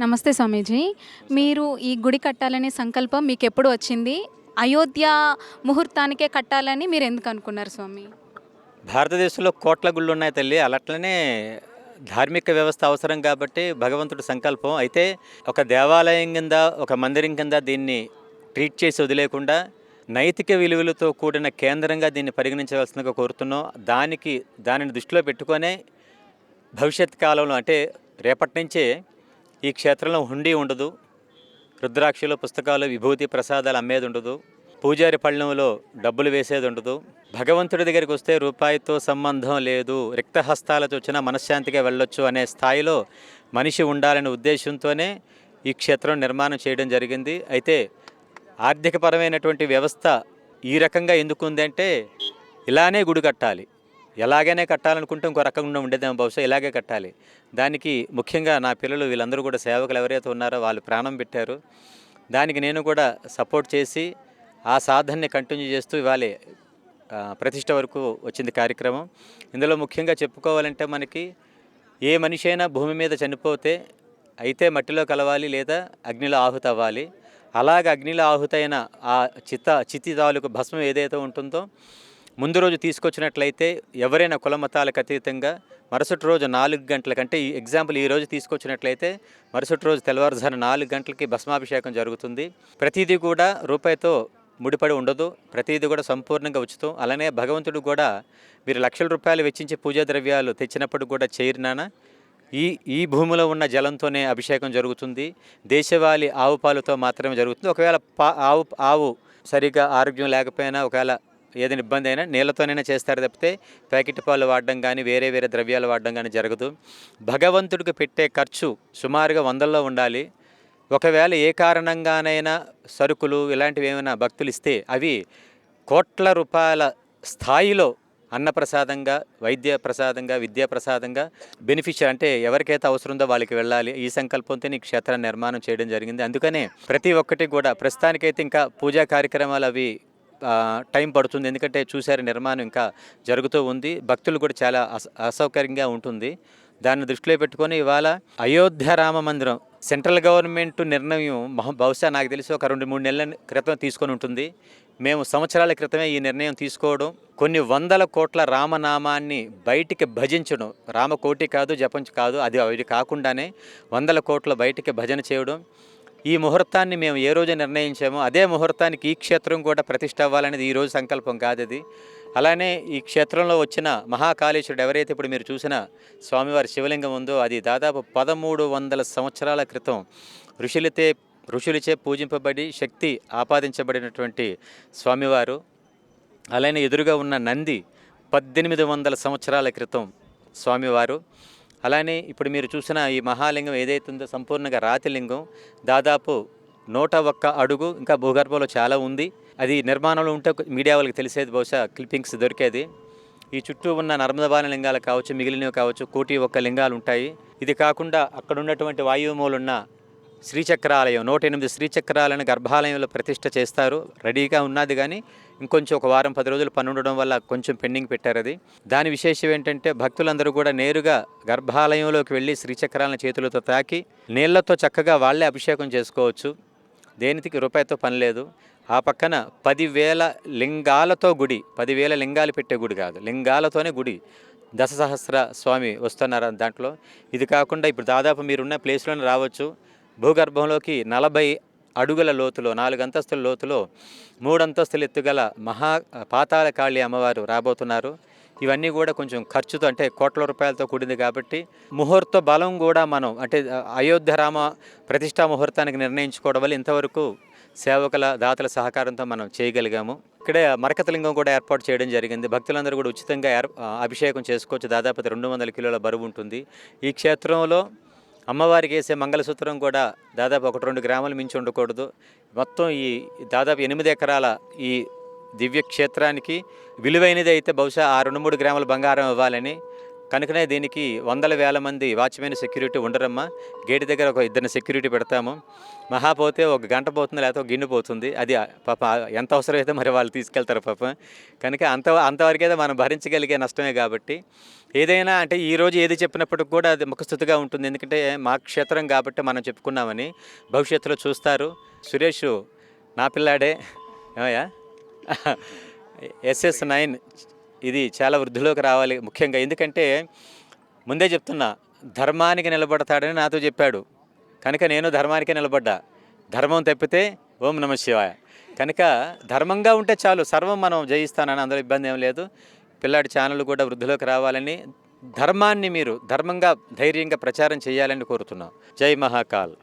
నమస్తే స్వామీజీ. మీరు ఈ గుడి కట్టాలనే సంకల్పం మీకెప్పుడు వచ్చింది? అయోధ్య ముహూర్తానికే కట్టాలని మీరెందుకు అనుకున్నారు స్వామి? భారతదేశంలో కోట్ల గుళ్ళున్నాయి తల్లి. అలట్లనే ధార్మిక వ్యవస్థ అవసరం కాబట్టి భగవంతుడి సంకల్పం. అయితే ఒక దేవాలయం కింద, ఒక మందిరం కింద దీన్ని ట్రీట్ చేసి వదిలేయకుండా నైతిక విలువలతో కూడిన కేంద్రంగా దీన్ని పరిగణించవలసిందిగా కోరుతున్నాం. దానిని దృష్టిలో పెట్టుకొనే భవిష్యత్ కాలంలో అంటే రేపటి నుంచే ఈ క్షేత్రంలో హుండీ ఉండదు, రుద్రాక్షలు, పుస్తకాలు, విభూతి, ప్రసాదాలు అమ్మేది ఉండదు, పూజారి పళ్ళెంలో డబ్బులు వేసేది ఉండదు. భగవంతుడి దగ్గరికి వస్తే రూపాయితో సంబంధం లేదు, రిక్తహస్తాలతో వచ్చినా మనశ్శాంతిగా వెళ్ళొచ్చు అనే స్థాయిలో మనిషి ఉండాలనే ఉద్దేశంతోనే ఈ క్షేత్రం నిర్మాణం చేయడం జరిగింది. అయితే ఆర్థికపరమైనటువంటి వ్యవస్థ ఈ రకంగా ఎందుకు ఉందంటే ఇలానే గుడి కట్టాలి, ఎలాగైనా కట్టాలనుకుంటే ఇంకో రకంగా ఉండేదేమో, బహుశా ఇలాగే కట్టాలి. దానికి ముఖ్యంగా నా పిల్లలు వీళ్ళందరూ కూడా సేవకులు ఎవరైతే ఉన్నారో వాళ్ళు ప్రాణం పెట్టారు. దానికి నేను కూడా సపోర్ట్ చేసి ఆ సాధనని కంటిన్యూ చేస్తూ ఇవాళ ప్రతిష్ట వరకు వచ్చింది కార్యక్రమం. ఇందులో ముఖ్యంగా చెప్పుకోవాలంటే మనకి ఏ మనిషి అయినా భూమి మీద చనిపోతే అయితే మట్టిలో కలవాలి లేదా అగ్నిలో ఆహుతి అవ్వాలి. అలాగ అగ్నిలో ఆహుతైన ఆ చితి తాలూకు భస్మం ఏదైతే ఉంటుందో ముందు రోజు తీసుకొచ్చినట్లయితే ఎవరైనా కుల మతాలకు అతీతంగా మరుసటి రోజు 4 గంటలకంటే ఈ ఎగ్జాంపుల్ ఈ రోజు తీసుకొచ్చినట్లయితే మరుసటి రోజు తెల్లవారుజామున 4 గంటలకి భస్మాభిషేకం జరుగుతుంది. ప్రతిదీ కూడా రూపాయితో ముడిపడి ఉండదు, ప్రతిదీ కూడా సంపూర్ణంగా ఉచితం. అలానే భగవంతుడు కూడా మీరు లక్షల రూపాయలు వెచ్చించి పూజా ద్రవ్యాలు తెచ్చినప్పుడు కూడా చేరినానా ఈ భూమిలో ఉన్న జలంతోనే అభిషేకం జరుగుతుంది. దేశవాళీ ఆవు పాలతో మాత్రమే జరుగుతుంది. ఒకవేళ ఆవు సరిగ్గా ఆరోగ్యం లేకపోయినా, ఒకవేళ ఏదైనా ఇబ్బంది అయినా నీళ్ళతోనైనా చేస్తారు తప్పితే ప్యాకెట్ పాలు వాడడం కానీ వేరే ద్రవ్యాలు వాడడం కానీ జరగదు. భగవంతుడికి పెట్టే ఖర్చు సుమారుగా వందల్లో ఉండాలి. ఒకవేళ ఏ కారణంగానైనా సరుకులు ఇలాంటివి ఏమైనా భక్తులు ఇస్తే అవి కోట్ల రూపాయల స్థాయిలో అన్నప్రసాదంగా, వైద్య ప్రసాదంగా, విద్యా ప్రసాదంగా బెనిఫిషియర్ అంటే ఎవరికైతే అవసరం ఉందో వాళ్ళకి వెళ్ళాలి. ఈ సంకల్పంతో ఈ క్షేత్రాన్ని నిర్మాణం చేయడం జరిగింది. అందుకనే ప్రతి ఒక్కటి కూడా ప్రస్తుతానికైతే ఇంకా పూజా కార్యక్రమాలు అవి టైం పడుతుంది. ఎందుకంటే చూసారు నిర్మాణం ఇంకా జరుగుతూ ఉంది. భక్తులు కూడా చాలా అసౌకర్యంగా ఉంటుంది. దాన్ని దృష్టిలో పెట్టుకొని ఇవాళ అయోధ్య రామ మందిరం సెంట్రల్ గవర్నమెంట్ నిర్ణయం బహుశా నాకు తెలిసి ఒక 2-3 నెలల క్రితం తీసుకొని ఉంటుంది. మేము సంవత్సరాల క్రితమే ఈ నిర్ణయం తీసుకోవడం, కొన్ని వందల కోట్ల రామనామాన్ని బయటికి భజించడం, రామకోటి కాదు, జపం కాదు, అది కాకుండానే 100 కోట్ల బయటికి భజన చేయడం. ఈ ముహూర్తాన్ని మేము ఏ రోజు నిర్ణయించామో అదే ముహూర్తానికి ఈ క్షేత్రం కూడా ప్రతిష్ఠ అవ్వాలనేది ఈరోజు సంకల్పం కాదు అది. అలానే ఈ క్షేత్రంలో వచ్చిన మహాకాళేశ్వరుడు ఎవరైతే ఇప్పుడు మీరు చూసిన స్వామివారి శివలింగం ఉందో అది దాదాపు 1300 సంవత్సరాల క్రితం ఋషులచే పూజింపబడి శక్తి ఆపాదించబడినటువంటి స్వామివారు. అలానే ఎదురుగా ఉన్న నంది 1800 సంవత్సరాల క్రితం స్వామివారు. అలానే ఇప్పుడు మీరు చూసిన ఈ మహాలింగం ఏదైతే ఉందో సంపూర్ణంగా రాతి లింగం, దాదాపు 101 అడుగు, ఇంకా భూగర్భంలో చాలా ఉంది. అది నిర్మాణంలో ఉంటే మీడియా వాళ్ళకి తెలిసేది, బహుశా క్లిప్పింగ్స్ దొరికేది. ఈ చుట్టూ ఉన్న నర్మదబాణ లింగాలు కావచ్చు, మిగిలినవి కావచ్చు, 101 లింగాలు ఉంటాయి. ఇది కాకుండా అక్కడ ఉన్నటువంటి వాయువుమూలున్న శ్రీచక్రాలయం 108 శ్రీచక్రాలను గర్భాలయంలో ప్రతిష్ఠ చేస్తారు. రెడీగా ఉన్నది కానీ ఇంకొంచెం ఒక వారం 10 రోజులు పని ఉండడం వల్ల కొంచెం పెండింగ్ పెట్టారు అది. దాని విశేషం ఏంటంటే భక్తులందరూ కూడా నేరుగా గర్భాలయంలోకి వెళ్ళి శ్రీచక్రాలను చేతులతో తాకి నీళ్లతో చక్కగా వాళ్ళే అభిషేకం చేసుకోవచ్చు. దేనికి రూపాయితో పని లేదు. ఆ పక్కన 10,000 లింగాలతో గుడి, 10,000 లింగాలు పెట్టే గుడి కాదు, లింగాలతోనే గుడి. దశసహస్ర స్వామి వస్తున్నారు దాంట్లో. ఇది కాకుండా ఇప్పుడు దాదాపు మీరున్న ప్లేస్లోనే రావచ్చు. భూగర్భంలోకి 40 అడుగుల లోతులో, 4 అంతస్తుల లోతులో 3 అంతస్తులు ఎత్తుగల పాతాళ కాళీ అమ్మవారు రాబోతున్నారు. ఇవన్నీ కూడా కొంచెం ఖర్చుతో అంటే కోట్ల రూపాయలతో కూడింది కాబట్టి ముహూర్త బలం కూడా మనం అంటే అయోధ్య రామ ప్రతిష్టా ముహూర్తానికి నిర్ణయించుకోవడం వల్ల ఇంతవరకు సేవకుల దాతల సహకారంతో మనం చేయగలిగాము. ఇక్కడే మరకతలింగం కూడా ఏర్పాటు చేయడం జరిగింది. భక్తులందరూ కూడా ఉచితంగా అభిషేకం చేసుకోవచ్చు. దాదాపు 200 కిలోల బరువు ఉంటుంది. ఈ క్షేత్రంలో అమ్మవారికి వేసే మంగళసూత్రం కూడా దాదాపు 1-2 గ్రాములు మించి ఉండకూడదు. మొత్తం ఈ దాదాపు 8 ఎకరాల ఈ దివ్య క్షేత్రానికి విలువైనది అయితే బహుశా ఆ 2-3 గ్రాముల బంగారం ఇవ్వాలని కనుకనే దీనికి వందల వేల మంది వాచ్మెన్ సెక్యూరిటీ ఉండరమ్మా. గేట్ దగ్గర ఒక ఇద్దరిని సెక్యూరిటీ పెడతాము. మహా పోతే ఒక గంట పోతుంది, లేకపోతే ఒక గిన్నె పోతుంది. అది పాప ఎంత అవసరమైతే మరి వాళ్ళు తీసుకెళ్తారు పాపం. కనుక అంతవరకైతే మనం భరించగలిగే నష్టమే కాబట్టి ఏదైనా అంటే ఈరోజు ఏది చెప్పినప్పటికి కూడా అది ముఖస్థుతిగా ఉంటుంది. ఎందుకంటే మా క్షేత్రం కాబట్టి మనం చెప్పుకున్నామని భవిష్యత్తులో చూస్తారు. సురేష్ నా పిల్లాడే ఏమయ్యా SS9 ఇది చాలా వృద్ధిలోకి రావాలి ముఖ్యంగా. ఎందుకంటే ముందే చెప్తున్నా, ధర్మానికి నిలబడతాడని నాతో చెప్పాడు. కనుక నేను ధర్మానికే నిలబడ్డా. ధర్మం తప్పితే ఓం నమ శివాయ. కనుక ధర్మంగా ఉంటే చాలు, సర్వం మనం జయిస్తానని అందులో ఇబ్బంది ఏం లేదు. పిల్లాడి ఛానల్ కూడా వృద్ధిలోకి రావాలని, ధర్మాన్ని మీరు ధర్మంగా ధైర్యంగా ప్రచారం చేయాలని కోరుతున్నాం. జై మహాకాల్.